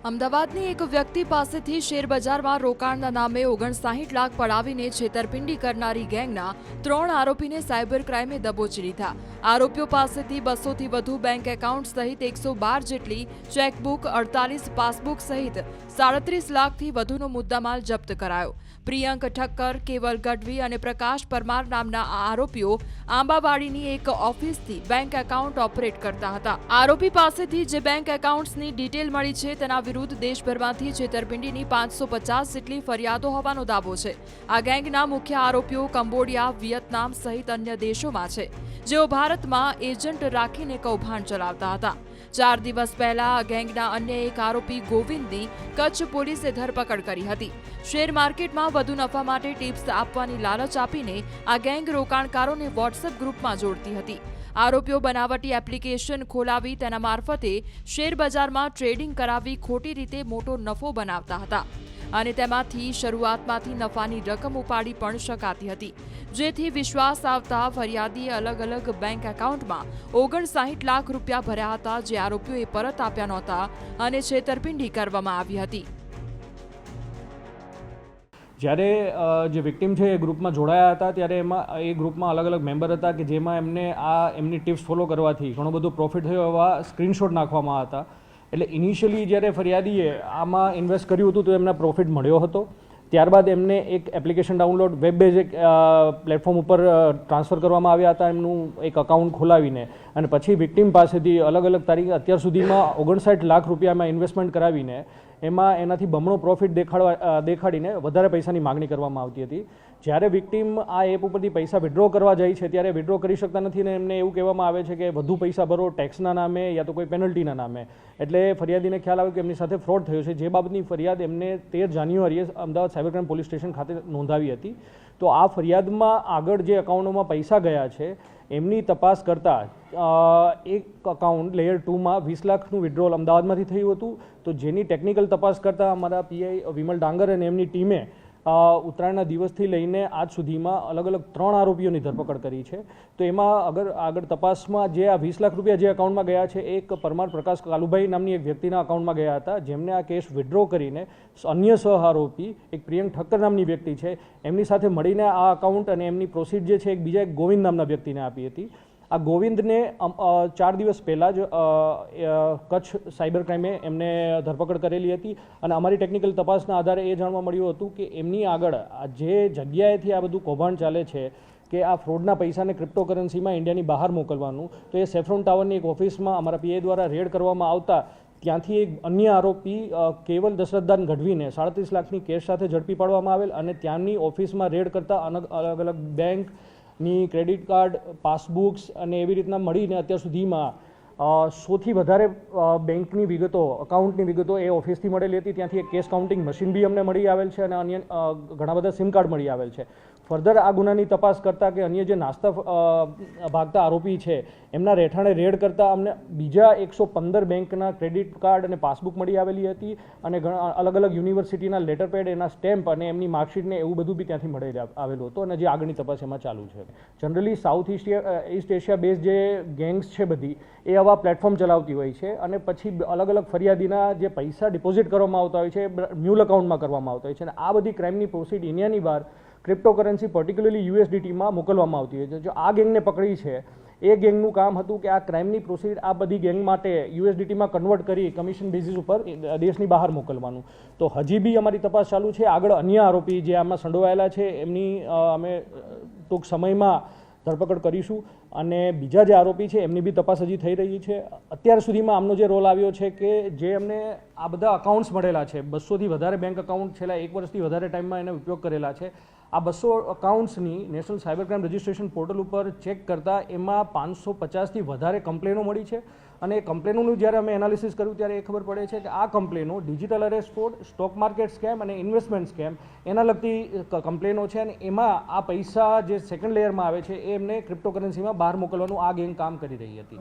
અમદાવાદની એક વ્યક્તિ પાસેથી શેરબજારમાં રોકાણના નામે 59 લાખ પડાવીને છેતરપિંડી કરનારી ગેંગના 3 આરોપીને સાયબર ક્રાઇમે દબોચી લીધા। આરોપીઓ પાસેથી 200થી વધુ બેંક એકાઉન્ટ સહિત 112 જેટલી ચેકબુક, 48 પાસબુક સહિત 37 લાખથી વધુનો મુદ્દામાલ જપ્ત કરાયો। પ્રિયંક ઠક્કર, કેવલ ગઢવી અને પ્રકાશ પરમાર નામના આ આરોપીઓ આંબાવાડીની એક ઓફિસથી બેંક એકાઉન્ટ ઓપરેટ કરતા હતા। આરોપી પાસેથી જે બેંક એકાઉન્ટ્સની ડિટેલ મળી છે તેના વિરુદ્ધ દેશભરમાંથી છેતરપિંડીની 550 જેટલી ફરિયાદો હોવાનો દાવો છે। આ ગેંગના મુખ્ય આરોપીઓ કંબોડિયા, વિયેતનામ સહિત અન્ય દેશોમાં છે, જેઓ ભારતમાં એજન્ટ રાખીને કૌભાંડ ચલાવતા હતા। 4 દિવસ પહેલા આ ગેંગના અન્ય એક આરોપી ગોવિંદની કચ્છ પોલીસે ધરપકડ કરી હતી। શેર માર્કેટમાં વધુ નફા માટે ટિપ્સ આપવાની લાલચ આપીને આ ગેંગ રોકાણકારોને વોટ્સએપ ગ્રુપમાં જોડતી હતી। આરોપીઓ બનાવટી એપ્લિકેશન ખોલાવી તેના મારફતે શેર બજારમાં ટ્રેડિંગ કરાવી ખોટી રીતે મોટો નફો બનાવતા હતા અને તેમાંથી શરૂઆતમાંથી નફાની રકમ ઉપાડી પણ શકાતી હતી, જેથી વિશ્વાસ આવતા ફરિયાદીએ અલગ અલગ બેંક એકાઉન્ટમાં 59 લાખ રૂપિયા ભર્યા હતા, જે આરોપીઓએ પરત આપ્યા નહોતા અને છેતરપિંડી કરવામાં આવી હતી। જ્યારે જે વિક્ટિમ છે એ ગ્રુપમાં જોડાયા હતા ત્યારે એ ગ્રુપમાં અલગ અલગ મેમ્બર હતા કે જેમાં એમની ટિપ્સ ફોલો કરવાથી ઘણો બધો પ્રોફિટ થયો એવા સ્ક્રીનશોટ નાખવામાં હતા। એટલે ઇનિશિયલી જ્યારે ફરિયાદીએ આમાં ઇન્વેસ્ટ કર્યું હતું તો એમને પ્રોફિટ મળ્યો હતો। ત્યારબાદ એમને એક application download web base platform ઉપર ટ્રાન્સફર કરવામાં આવ્યા હતા એમનું એક અકાઉન્ટ ખોલાવીને, અને પછી વિક્ટિમ પાસેથી અલગ અલગ તારીખે અત્યાર સુધીમાં 59 લાખ રૂપિયામાં ઇન્વેસ્ટમેન્ટ કરાવીને એનાથી બમણો પ્રોફિટ દેખાડીને વધારે પૈસાની માગણી કરવામાં આવતી હતી। જ્યારે વિક્ટિમ આ એપ ઉપરથી પૈસા વિડ્રો કરવા જાય છે ત્યારે વિડ્રો કરી શકતા નથી ને એમને એવું કહેવામાં આવે છે કે વધુ પૈસા ભરો ટેક્સના નામે યા તો કોઈ પેનલ્ટીના નામે। એટલે ફરિયાદીને ખ્યાલ આવ્યો કે એમની સાથે ફ્રોડ થયો છે, જે બાબતની ફરિયાદ એમને 13 જાન્યુઆરીએ Ahmedabad cyber crime police station ખાતે નોંધાવી હતી। તો આ ફરિયાદમાં આગળ જે અકાઉન્ટોમાં પૈસા ગયા છે એમની તપાસ કરતાં એક અકાઉન્ટ લેયર 2માં 20 લાખનું વિડ્રોલ અમદાવાદમાંથી થયું હતું। તો જેની ટેકનિકલ તપાસ કરતાં અમારા પીઆઈ વિમલ ડાંગર અને એમની ટીમે ઉત્તરાયણના દિવસથી લઈને આજ સુધીમાં અલગ અલગ 3 આરોપીઓની ધરપકડ કરી છે। તો એમાં આગળ તપાસમાં જે આ 20 લાખ રૂપિયા જે અકાઉન્ટમાં ગયા છે, એક પરમાર પ્રકાશ કાલુભાઈ નામની એક વ્યક્તિના અકાઉન્ટમાં ગયા હતા, જેમને આ કેસ વિડ્રો કરીને અન્ય સહ આરોપી એક પ્રિયંક ઠક્કર નામની વ્યક્તિ છે એમની સાથે મળીને આ અકાઉન્ટ અને એમની પ્રોસીડ જે છે બીજા એક ગોવિંદ નામના વ્યક્તિને આપી હતી। આ ગોવિંદને 4 દિવસ પહેલાં જ કચ્છ સાયબર ક્રાઇમે એમને ધરપકડ કરેલી હતી અને અમારી ટેકનિકલ તપાસના આધારે એ જાણવા મળ્યું હતું કે એમની આગળ જે જગ્યાએથી આ બધું કૌભાંડ ચાલે છે કે આ ફ્રોડના પૈસાને ક્રિપ્ટોકરન્સીમાં ઇન્ડિયાની બહાર મોકલવાનું, તો એ સેફ્રોન ટાવરની એક ઓફિસમાં અમારા પીઆઈ દ્વારા રેડ કરવામાં આવતા ત્યાંથી એક અન્ય આરોપી કેવલ દશરથદાન ગઢવીને 37 લાખની કેશ સાથે ઝડપી પાડવામાં આવેલ અને ત્યાંની ઓફિસમાં રેડ કરતા અલગ અલગ બેંકની ક્રેડિટ કાર્ડ, પાસબુક્સ અને એવી રીતના મળીને અત્યાર સુધીમાં 100થી વધારે બેંકની વિગતો, અકાઉન્ટની વિગતો એ ઓફિસથી મળેલી હતી। ત્યાંથી એક કેશ કાઉન્ટિંગ મશીન બી અમને મળી આવેલ છે અને અન્ય ઘણા બધા સિમ કાર્ડ મળી આવેલ છે। ફર્ધર આ ગુનાની તપાસ કરતાં કે અન્ય જે નાસ્તા ભાગતા આરોપી છે એમના રહેઠાણે રેડ કરતાં અમને બીજા 115 બેંકના ક્રેડિટ કાર્ડ અને પાસબુક મળી આવેલી હતી અને અલગ અલગ યુનિવર્સિટીના લેટર પેડ, એના સ્ટેમ્પ અને એમની માર્કશીટને એવું બધું બી ત્યાંથી મળી આવેલું હતું અને જે આગળની તપાસ એમાં ચાલુ છે। Generally south East Asia base જે ગેંગ્સ છે બધી એ આવા પ્લેટફોર્મ ચલાવતી હોય છે અને પછી અલગ અલગ ફરિયાદીના જે પૈસા ડિપોઝિટ કરવામાં આવતા હોય છે મ્યુલ અકાઉન્ટમાં કરવામાં આવતા હોય છે અને આ બધી ક્રાઇમની પ્રોસીડ ઇન્ડિયાની બહાર ક્રિપ્ટોકરન્સી પર્ટિક્યુલરલી યુએસડીટીમાં મોકલવામાં આવતી હોય છે। જો આ ગેંગને પકડી છે, એ ગેંગનું કામ હતું કે આ ક્રાઇમની પ્રોસીડ આ બધી ગેંગ માટે યુએસડીટીમાં કન્વર્ટ કરી કમિશન બેઝિસ ઉપર દેશની બહાર મોકલવાનું। તો હજી બી અમારી તપાસ ચાલુ છે। આગળ અન્ય આરોપી જે આમાં સંડોવાયેલા છે એમની અમે ટૂંક સમયમાં ધરપકડ કરીશું અને બીજા જે આરોપી છે એમની બી તપાસ હજી થઈ રહી છે। અત્યાર સુધીમાં આમનો જે રોલ આવ્યો છે કે જે એમને આ બધા અકાઉન્ટ્સ મળેલા છે, 200થી વધારે બેંક અકાઉન્ટ છેલ્લા 1 વર્ષથી વધારે ટાઈમમાં એને ઉપયોગ કરેલા છે। આ 200 અકાઉન્ટ્સની national cyber crime registration portal ઉપર ચેક કરતાં એમાં 550થી વધારે કમ્પ્લેનો મળી છે અને એ કમ્પ્લેનોનું જ્યારે અમે એનાલિસિસ કર્યું ત્યારે એ ખબર પડે છે કે આ કમ્પ્લેનો digital arrest fraud, stock market scam અને ઇન્વેસ્ટમેન્ટ સ્કેમ એના લગતી કમ્પ્લેનો છે અને એમાં આ પૈસા જે સેકન્ડ લેયરમાં આવે છે એ એમને ક્રિપ્ટોકરન્સીમાં બહાર મોકલવાનું આ ગેંગ કામ કરી રહી હતી।